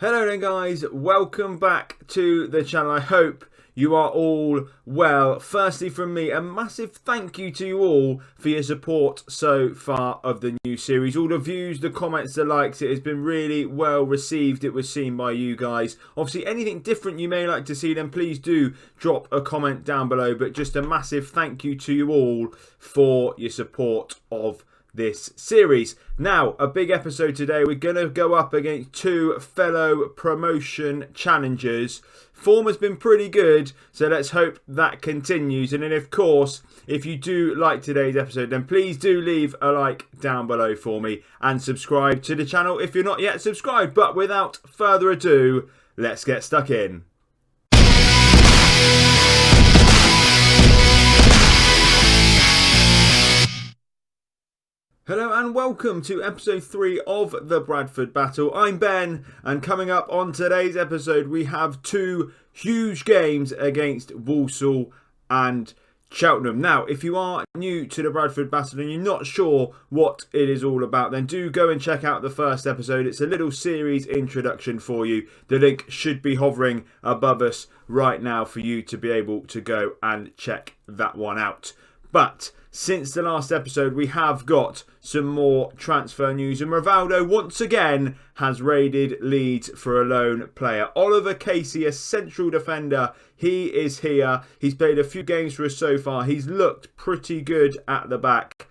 Hello then guys, welcome back to the channel. I hope you are all well. Firstly from me, a massive thank you to you all for your support so far of the new series. All the views, the comments, the likes, it has been really well received. It was seen by you guys. Obviously anything different you may like to see, then please do drop a comment down below. But just a massive thank you to you all for your support of this series. Now, a big episode today. We're going to go up against two fellow promotion challengers. Form has been pretty good, so let's hope that continues. And then, of course, if you do like today's episode, then please do leave a like down below for me and subscribe to the channel if you're not yet subscribed. But without further ado, let's get stuck in. Hello and welcome to episode 3 of the Bradford Battle. I'm Ben, and coming up on today's episode we have two huge games against Walsall and Cheltenham. Now, if you are new to the Bradford Battle and you're not sure what it is all about, then do go and check out the first episode. It's a little series introduction for you. The link should be hovering above us right now for you to be able to go and check that one out. But since the last episode, we have got some more transfer news, and Rivaldo once again has raided Leeds for a loan player. Oliver Casey, a central defender, he is here. He's played a few games for us so far. He's looked pretty good at the back.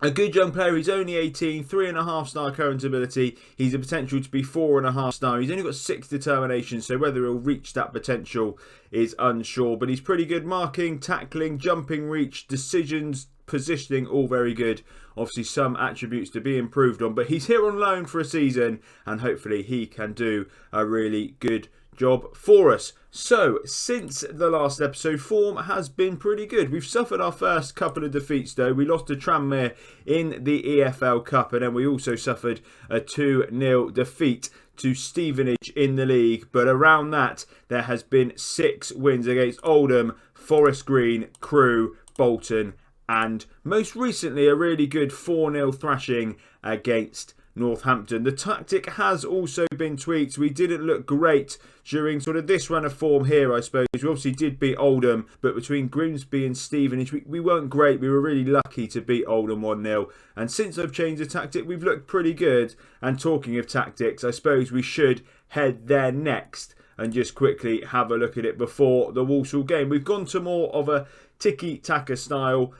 A good young player. He's only 18, 3.5 star current ability. He's a potential to be 4.5 star. He's only got 6 determination, so whether he'll reach that potential is unsure. But he's pretty good marking, tackling, jumping reach, decisions, positioning, all very good. Obviously some attributes to be improved on, but he's here on loan for a season and hopefully he can do a really good job for us. So, since the last episode, form has been pretty good. We've suffered our first couple of defeats though. We lost to Tranmere in the EFL Cup, and then we also suffered a 2-0 defeat to Stevenage in the league. But around that, there has been 6 wins against Oldham, Forest Green, Crewe, Bolton, and most recently a really good 4-0 thrashing against Northampton. The tactic has also been tweaked. We didn't look great during sort of this run of form here, I suppose. We obviously did beat Oldham, but between Grimsby and Stevenage, we weren't great. We were really lucky to beat Oldham 1-0. And since I've changed the tactic, we've looked pretty good. And talking of tactics, I suppose we should head there next and just quickly have a look at it before the Walsall game. We've gone to more of a tiki-taka style.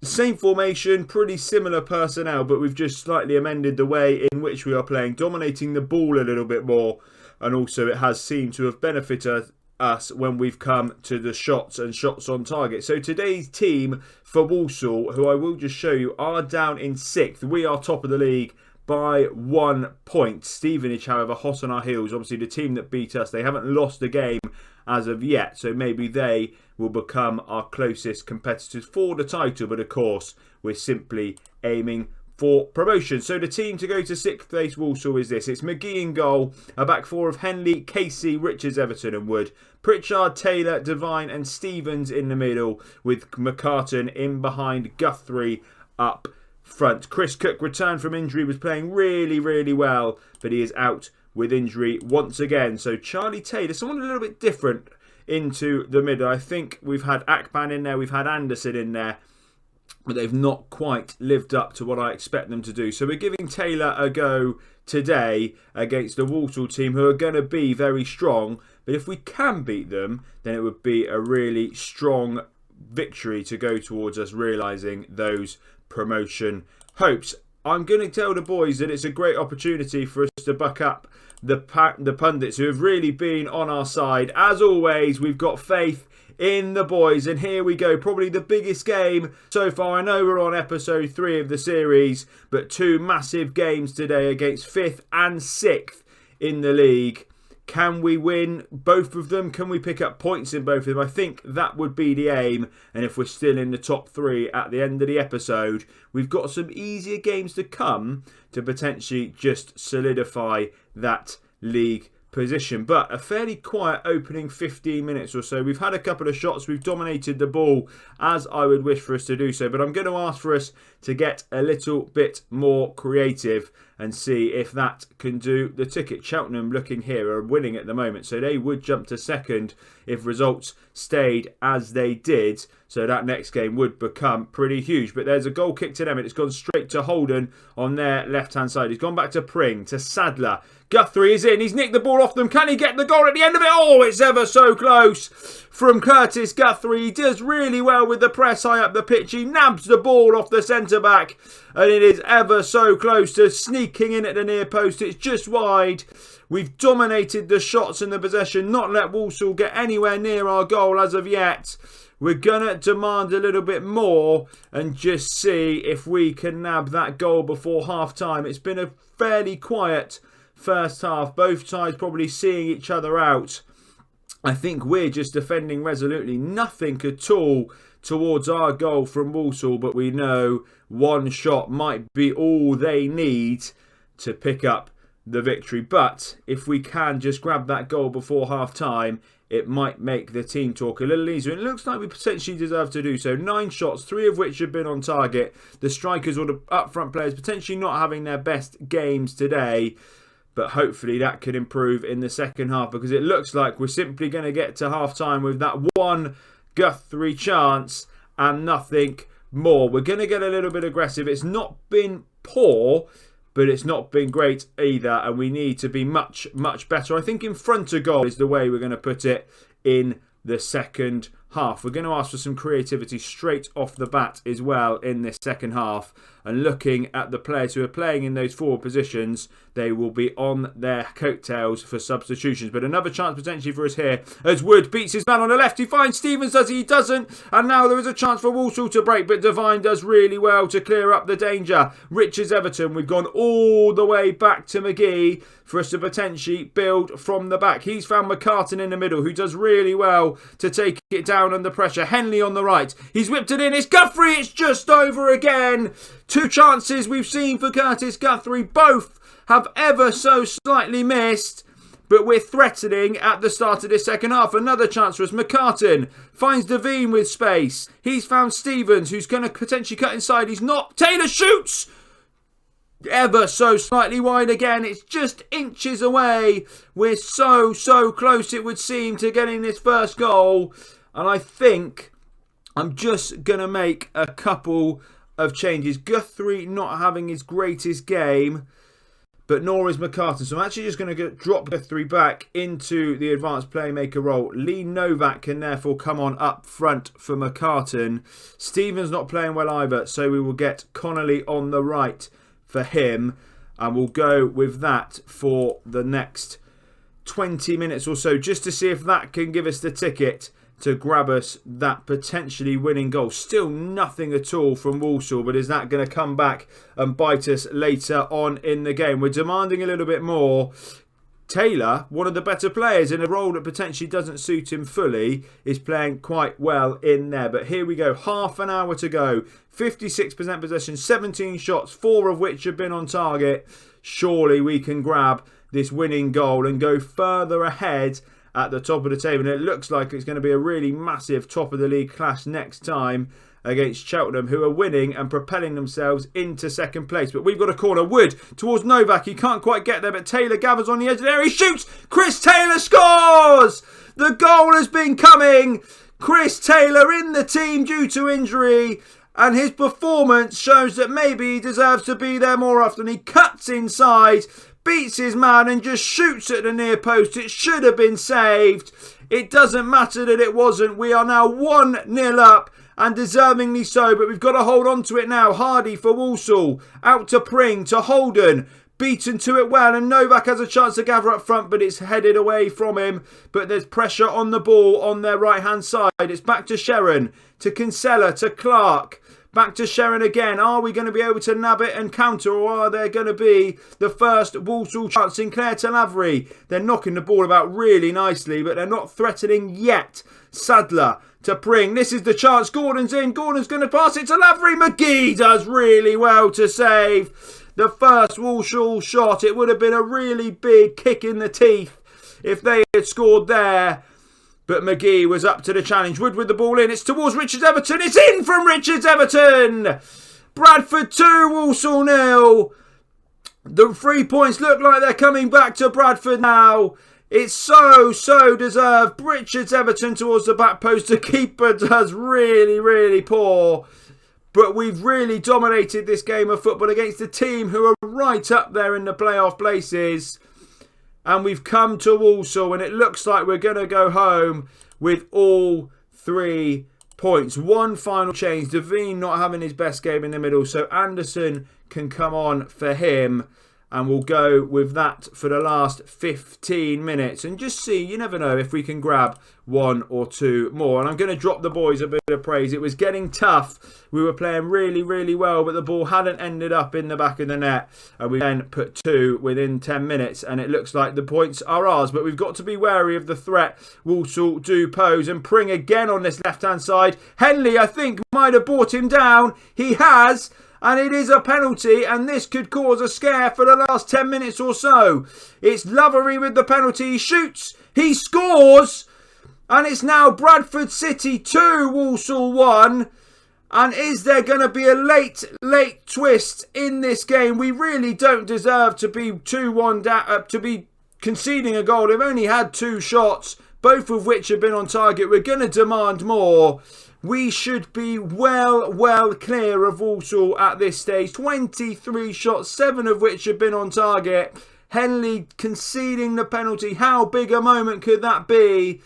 Same formation, pretty similar personnel, but we've just slightly amended the way in which we are playing, dominating the ball a little bit more, and also it has seemed to have benefited us when we've come to the shots and shots on target. So today's team for Walsall, who I will just show you, are down in 6th. We are top of the league by 1 point. Stevenage, however, hot on our heels. Obviously the team that beat us, they haven't lost a game as of yet, so maybe they will become our closest competitors for the title. But of course, we're simply aiming for promotion. So the team to go to 6th place Walsall is this. It's McGee in goal, a back four of Henley, Casey, Richards, Everton and Wood, Pritchard, Taylor, Devine and Stevens in the middle, with McCartan in behind, Guthrie up front. Chris Cook returned from injury, was playing really well, but he is out with injury once again. So Charlie Taylor, someone a little bit different into the middle. I think we've had Akpan in there, we've had Anderson in there, but they've not quite lived up to what I expect them to do. So we're giving Taylor a go today against the Walsall team, who are going to be very strong. But if we can beat them, then it would be a really strong victory to go towards us realising those promotion hopes. I'm going to tell the boys that it's a great opportunity for us to buck up the pundits who have really been on our side. As always, we've got faith in the boys, and here we go. Probably the biggest game so far. I know we're on episode 3 of the series, but 2 massive games today against 5th and 6th in the league. Can we win both of them? Can we pick up points in both of them? I think that would be the aim. And if we're still in the top 3 at the end of the episode, we've got some easier games to come to potentially just solidify that league position. But a fairly quiet opening 15 minutes or so. We've had a couple of shots. We've dominated the ball as I would wish for us to do so. But I'm going to ask for us to get a little bit more creative and see if that can do the ticket. Cheltenham, looking here, are winning at the moment, so they would jump to second if results stayed as they did. So that next game would become pretty huge. But there's a goal kick to them, and it's gone straight to Holden on their left-hand side. He's gone back to Pring, to Sadler. Guthrie is in. He's nicked the ball off them. Can he get the goal at the end of it? Oh, it's ever so close from Curtis Guthrie. He does really well with the press high up the pitch. He nabs the ball off the centre-back, and it is ever so close to sneaking in at the near post. It's just wide. We've dominated the shots and the possession, not let Walsall get anywhere near our goal as of yet. We're going to demand a little bit more and just see if we can nab that goal before half-time. It's been a fairly quiet first half. Both sides probably seeing each other out. I think we're just defending resolutely. Nothing at all towards our goal from Walsall, but we know one shot might be all they need to pick up the victory. But if we can just grab that goal before half-time, it might make the team talk a little easier. And it looks like we potentially deserve to do so. 9 shots, 3 of which have been on target. The strikers or the up-front players potentially not having their best games today. But hopefully that could improve in the second half, because it looks like we're simply going to get to half-time with that one Guthrie chance and nothing more. We're going to get a little bit aggressive. It's not been poor, but it's not been great either, and we need to be much, much better. I think in front of goal is the way we're going to put it in the second half. We're going to ask for some creativity straight off the bat as well in this second half. And looking at the players who are playing in those forward positions, they will be on their coattails for substitutions. But another chance potentially for us here as Wood beats his man on the left. He finds Stevens, does he? He doesn't. And now there is a chance for Walsall to break, but Devine does really well to clear up the danger. Richards Everton, we've gone all the way back to McGee for us to potentially build from the back. He's found McCartan in the middle, who does really well to take it down under pressure. Henley on the right. He's whipped it in. It's Guthrie. It's just over again. 2 chances we've seen for Curtis Guthrie. Both have ever so slightly missed, but we're threatening at the start of this second half. Another chance for us. McCartan finds Devine with space. He's found Stevens, who's going to potentially cut inside. He's not. Taylor shoots! Ever so slightly wide again. It's just inches away. We're so close, it would seem, to getting this first goal. And I think I'm just going to make a couple of changes. Guthrie not having his greatest game, but nor is McCartan. So I'm actually just going to drop Guthrie back into the advanced playmaker role. Lee Novak can therefore come on up front for McCartan. Stevens not playing well either, so we will get Connolly on the right for him, and we'll go with that for the next 20 minutes or so, just to see if that can give us the ticket to grab us that potentially winning goal. Still nothing at all from Walsall, but is that going to come back and bite us later on in the game? We're demanding a little bit more. Taylor, one of the better players in a role that potentially doesn't suit him fully, is playing quite well in there. But here we go, half an hour to go. 56% possession, 17 shots, 4 of which have been on target. Surely we can grab this winning goal and go further ahead at the top of the table. And it looks like it's going to be a really massive top of the league clash next time against Cheltenham, who are winning and propelling themselves into second place. But we've got a corner. Wood towards Novak. He can't quite get there, but Taylor gathers on the edge of there. He shoots. Chris Taylor scores! The goal has been coming. Chris Taylor in the team due to injury, and his performance shows that maybe he deserves to be there more often. He cuts inside, beats his man and just shoots at the near post. It should have been saved. It doesn't matter that it wasn't. We are now 1-0 up, and deservingly so, but we've got to hold on to it now. Hardy for Walsall, out to Pring, to Holden, beaten to it well, and Novak has a chance to gather up front, but it's headed away from him. But there's pressure on the ball on their right hand side. It's back to Sharon, to Kinsella, to Clark. Back to Sharon again. Are we going to be able to nab it and counter, or are there going to be the first Walsall chance? Sinclair to Lavery. They're knocking the ball about really nicely, but they're not threatening yet. Sadler to Pring. This is the chance. Gordon's in. Gordon's going to pass it to Lavery. McGee does really well to save the first Walsall shot. It would have been a really big kick in the teeth if they had scored there. But McGee was up to the challenge. Wood with the ball in. It's towards Richards Everton. It's in from Richards Everton. Bradford 2, Walsall 0. The 3 points look like they're coming back to Bradford now. It's so deserved. Richards Everton towards the back post. The keeper does really poor. But we've really dominated this game of football against a team who are right up there in the playoff places. And we've come to Walsall and it looks like we're going to go home with all 3 points. One final change. Devine not having his best game in the middle. So Anderson can come on for him. And we'll go with that for the last 15 minutes. And just see, you never know if we can grab 1 or 2 more. And I'm going to drop the boys a bit of praise. It was getting tough. We were playing really well. But the ball hadn't ended up in the back of the net. And we then put 2 within 10 minutes. And it looks like the points are ours. But we've got to be wary of the threat Walsall do pose. And Pring again on this left-hand side. Henley, I think, might have brought him down. He has. And it is a penalty, and this could cause a scare for the last 10 minutes or so. It's Lovery with the penalty. He shoots. He scores. And it's now Bradford City 2, Walsall 1. And is there going to be a late twist in this game? We really don't deserve to be 2-1 down, to be conceding a goal. They've only had 2 shots, both of which have been on target. We're going to demand more. We should be well clear of Walsall at this stage. 23 shots, 7 of which have been on target. Henley conceding the penalty. How big a moment could that be?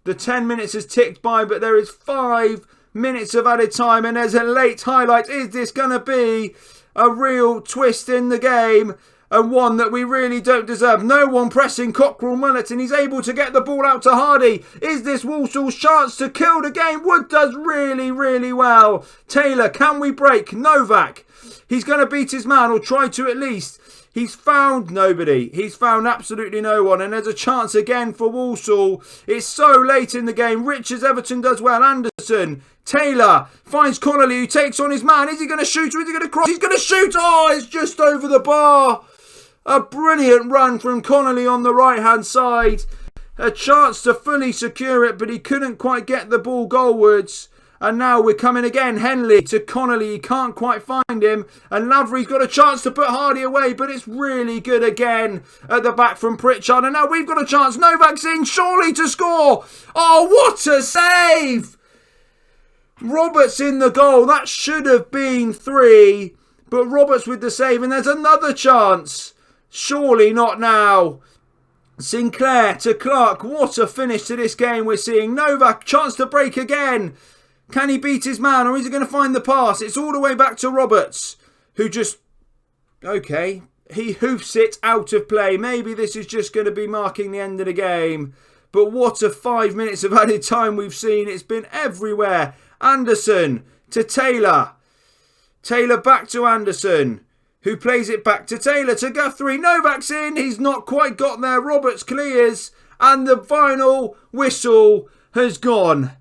The 10 minutes has ticked by, but there is 5 minutes of added time. And there's a late highlight. Is this going to be a real twist in the game? And one that we really don't deserve. No one pressing Cockrell Mullet, and he's able to get the ball out to Hardy. Is this Walsall's chance to kill the game? Wood does really well. Taylor, can we break? Novak, he's going to beat his man, or try to at least. He's found nobody. He's found absolutely no one. And there's a chance again for Walsall. It's so late in the game. Richards Everton does well. Anderson. Taylor finds Connolly, who takes on his man. Is he going to shoot or is he going to cross? He's going to shoot. Oh, it's just over the bar. A brilliant run from Connolly on the right-hand side. A chance to fully secure it, but he couldn't quite get the ball goalwards. And now we're coming again. Henley to Connolly. He can't quite find him. And Lavery's got a chance to put Hardy away, but it's really good again at the back from Pritchard. And now we've got a chance. Novak's in, surely to score. Oh, what a save! Roberts in the goal. That should have been 3. But Roberts with the save. And there's another chance. Surely not now. Sinclair to Clark. What a finish to this game we're seeing. Novak, chance to break again. Can he beat his man, or is he going to find the pass? It's all the way back to Roberts, who just... Okay, he hoofs it out of play. Maybe this is just going to be marking the end of the game. But what a 5 minutes of added time we've seen. It's been everywhere. Anderson to Taylor. Taylor back to Anderson, who plays it back to Taylor, to Guthrie. Novak's in. He's not quite got there. Roberts clears. And the final whistle has gone.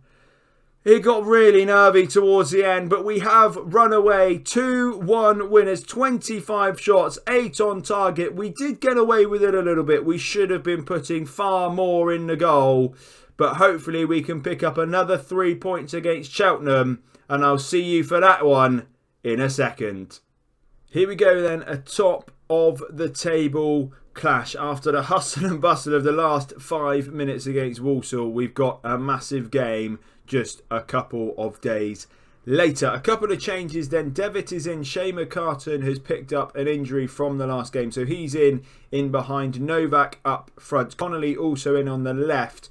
It got really nervy towards the end, but we have run away 2-1 winners, 25 shots, 8 on target. We did get away with it a little bit. We should have been putting far more in the goal, but hopefully we can pick up another 3 points against Cheltenham, and I'll see you for that one in a second. Here we go then, a top of the table clash. After the hustle and bustle of the last 5 minutes against Walsall, we've got a massive game just a couple of days later. A couple of changes then. Devitt is in. Shea McCartan has picked up an injury from the last game, so he's in behind. Novak up front. Connolly also in on the left.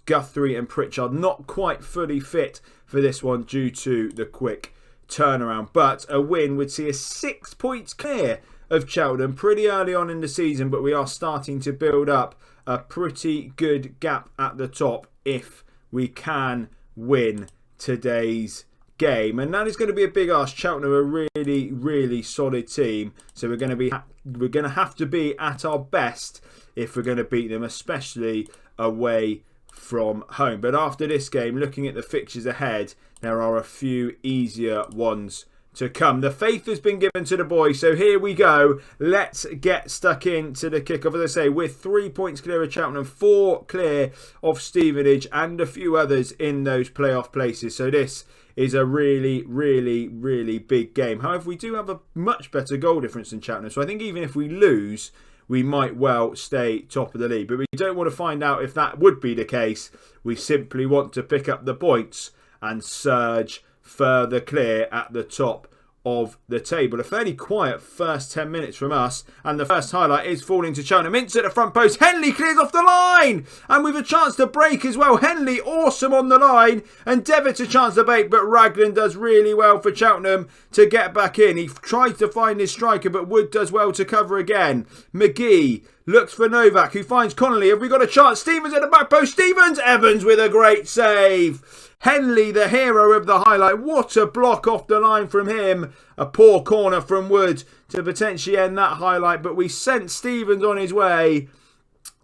Guthrie and Pritchard not quite fully fit for this one due to the quick turnaround, but a win would see us 6 points clear of Cheltenham pretty early on in the season, but we are starting to build up a pretty good gap at the top if we can win today's game. And that is going to be a big ask. Cheltenham are a really solid team, so we're going to have to be at our best if we're going to beat them, especially away from home. But after this game, looking at the fixtures ahead, there are a few easier ones to come. The faith has been given to the boys, so here we go. Let's get stuck into the kickoff. As I say, we're 3 points clear of Cheltenham, 4 clear of Stevenage, and a few others in those playoff places. So this is a really, really, really big game. However, we do have a much better goal difference than Cheltenham, so I think even if we lose, we might well stay top of the league. But we don't want to find out if that would be the case. We simply want to pick up the points and surge further clear at the top of the table. A fairly quiet first 10 minutes from us, and the first highlight is falling to Cheltenham. Ince at the front post, Henley clears off the line, and with a chance to break as well. Henley awesome on the line, and Devitt a chance to bait, but Raglan does really well for Cheltenham to get back in. He tries to find his striker, but Wood does well to cover again. McGee looks for Novak, who finds Connolly. Have we got a chance? Stevens at the back post, Stevens! Evans with a great save. Henley, the hero of the highlight. What a block off the line from him. A poor corner from Wood to potentially end that highlight. But we sent Stevens on his way.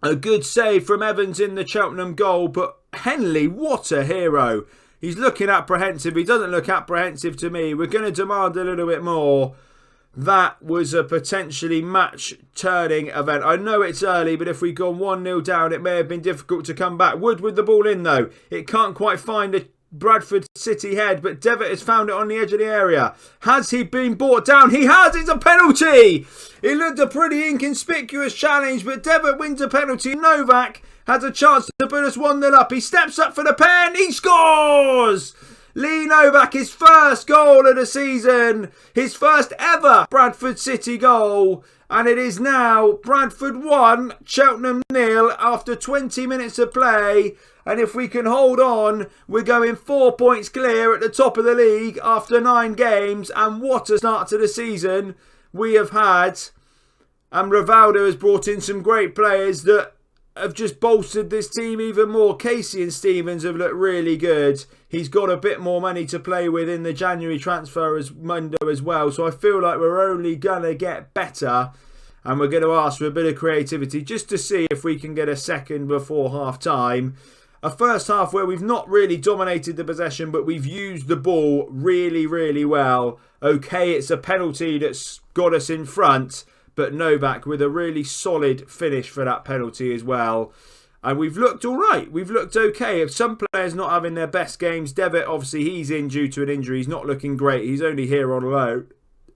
A good save from Evans in the Cheltenham goal. But Henley, what a hero. He's looking apprehensive. He doesn't look apprehensive to me. We're going to demand a little bit more. That was a potentially match-turning event. I know it's early, but if we'd gone 1-0 down, it may have been difficult to come back. Wood with the ball in, though. It can't quite find a Bradford City head, but Devitt has found it on the edge of the area. Has he been brought down? He has! It's a penalty! It looked a pretty inconspicuous challenge, but Devitt wins a penalty. Novak has a chance to put us 1-0 up. He steps up for the pen. He scores! Lee Novak, his first goal of the season, his first ever Bradford City goal, and it is now Bradford 1, Cheltenham 0 after 20 minutes of play. And if we can hold on, we're going 4 points clear at the top of the league after 9 games. And what a start to the season we have had. And Rivaldo has brought in some great players that have just bolstered this team even more. Casey and Stevens have looked really good. He's got a bit more money to play with in the January transfer window as well. So I feel like we're only going to get better. And we're going to ask for a bit of creativity just to see if we can get a second before half time. A first half where we've not really dominated the possession, but we've used the ball really, really well. Okay, it's a penalty that's got us in front, but Novak with a really solid finish for that penalty as well. And we've looked all right. We've looked okay. If some players not having their best games, Devitt, obviously, he's in due to an injury. He's not looking great. He's only here on loan.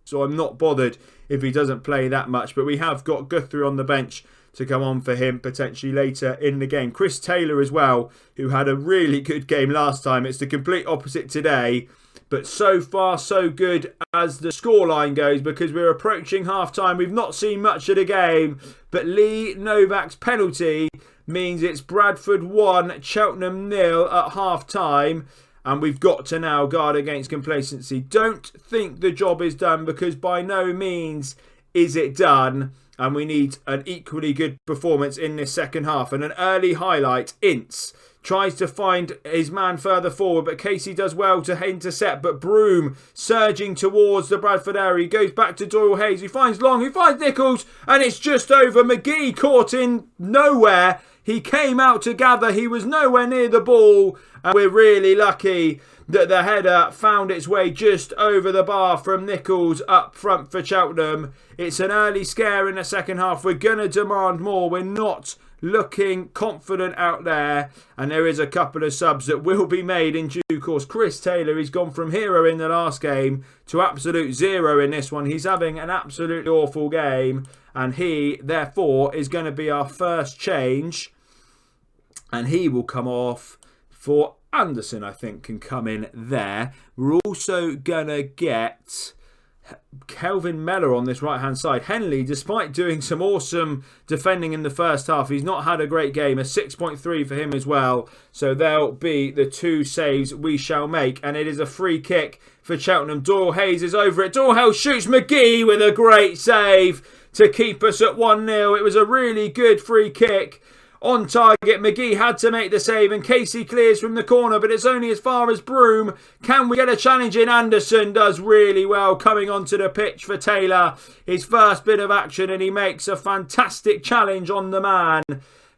So I'm not bothered if he doesn't play that much. But we have got Guthrie on the bench to come on for him potentially later in the game. Chris Taylor as well, who had a really good game last time. It's the complete opposite today. But so far, so good as the scoreline goes, because we're approaching half-time. We've not seen much of the game, but Lee Novak's penalty means it's Bradford 1, Cheltenham 0 at half-time. And we've got to now guard against complacency. Don't think the job is done, because by no means is it done. And we need an equally good performance in this second half. And an early highlight, Ince tries to find his man further forward, but Casey does well to intercept. But Broom surging towards the Bradford area. He goes back to Doyle Hayes, who finds Long, who finds Nichols, and it's just over. McGee caught in nowhere. He came out to gather. He was nowhere near the ball. And we're really lucky that the header found its way just over the bar from Nichols up front for Cheltenham. It's an early scare in the second half. We're going to demand more. We're not looking confident out there. And there is a couple of subs that will be made in due course. Chris Taylor, he's gone from hero in the last game to absolute zero in this one. He's having an absolutely awful game. And he, therefore, is going to be our first change. And he will come off for Anderson, I think, can come in there. We're also going to get Kelvin Mellor on this right-hand side. Henley, despite doing some awesome defending in the first half, he's not had a great game. A 6.3 for him as well. So they'll be the 2 saves we shall make. And it is a free kick for Cheltenham. Doyle Hayes is over it. Doyle Hayes shoots. McGee with a great save to keep us at 1-0. It was a really good free kick. On target, McGee had to make the save, and Casey clears from the corner, but it's only as far as Broom. Can we get a challenge in? Anderson does really well coming onto the pitch for Taylor. His first bit of action, and he makes a fantastic challenge on the man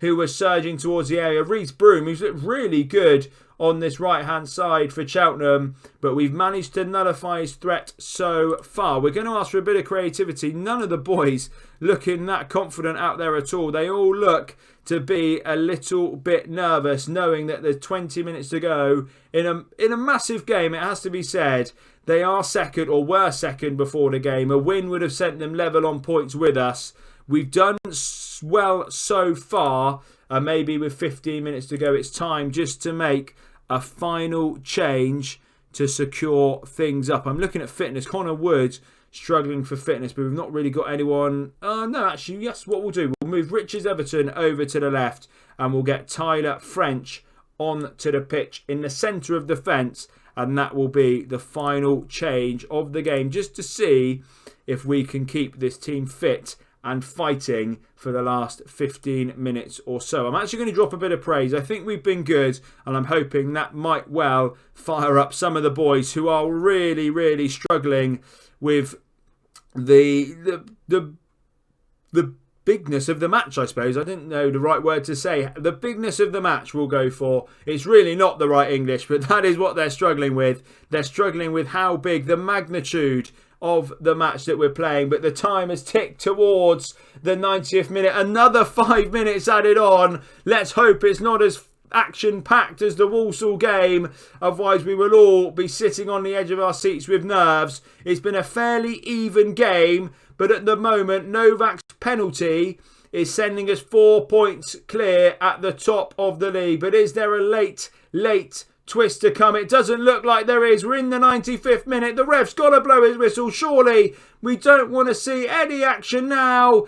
who was surging towards the area. Reece Broom, who's looked really good on this right-hand side for Cheltenham, but we've managed to nullify his threat so far. We're going to ask for a bit of creativity. None of the boys looking that confident out there at all. They all look to be a little bit nervous, knowing that there's 20 minutes to go in a massive game, it has to be said. They are second, or were second before the game. A win would have sent them level on points with us. We've done well so far. Maybe with 15 minutes to go, it's time just to make a final change to secure things up. I'm looking at fitness. Connor Wood struggling for fitness, but we've not really got anyone. No, actually, yes, what we'll do, we'll move Richards Everton over to the left, and we'll get Tyler French onto the pitch in the centre of defence, and that will be the final change of the game, just to see if we can keep this team fit and fighting for the last 15 minutes or so. I'm actually going to drop a bit of praise. I think we've been good, and I'm hoping that might well fire up some of the boys who are really, really struggling with the bigness of the match, I suppose. I didn't know the right word to say. The bigness of the match we'll go for. It's really not the right English, but that is what they're struggling with. They're struggling with how big, the magnitude of the match that we're playing. But the time has ticked towards the 90th minute. Another 5 minutes added on. Let's hope it's not as action-packed as the Walsall game. Otherwise, we will all be sitting on the edge of our seats with nerves. It's been a fairly even game, but at the moment, Novak's penalty is sending us 4 points clear at the top of the league. But is there a late twist to come? It doesn't look like there is. We're in the 95th minute. The ref's got to blow his whistle. Surely we don't want to see any action now.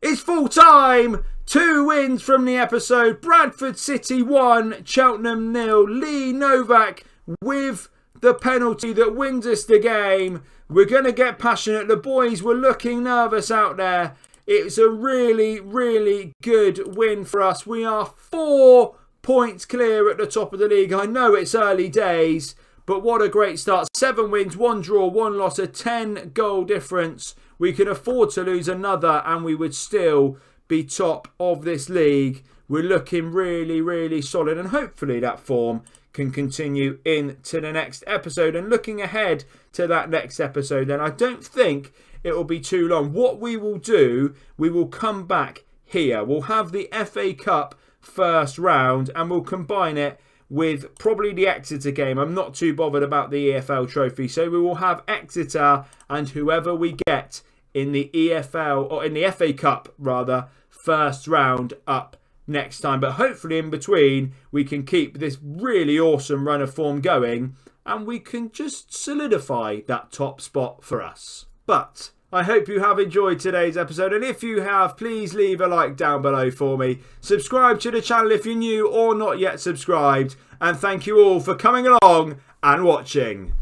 It's full time. 2 wins from the episode. Bradford City 1, Cheltenham 0. Lee Novak with the penalty that wins us the game. We're going to get passionate. The boys were looking nervous out there. It's a really, really good win for us. We are 4 points clear at the top of the league. I know it's early days, but what a great start. 7 wins, 1 draw, 1 loss, a 10 goal difference. We can afford to lose another and we would still be top of this league. We're looking really, really solid, and hopefully that form can continue into the next episode. And looking ahead to that next episode, then I don't think it will be too long. What we will do, we will come back here. We'll have the FA Cup first round and we'll combine it with probably the Exeter game. I'm not too bothered about the EFL trophy, so we will have Exeter and whoever we get in the EFL, or in the FA Cup rather, first round up next time. But hopefully in between we can keep this really awesome run of form going and we can just solidify that top spot for us. But I hope you have enjoyed today's episode, and if you have, please leave a like down below for me. Subscribe to the channel if you're new or not yet subscribed, and thank you all for coming along and watching.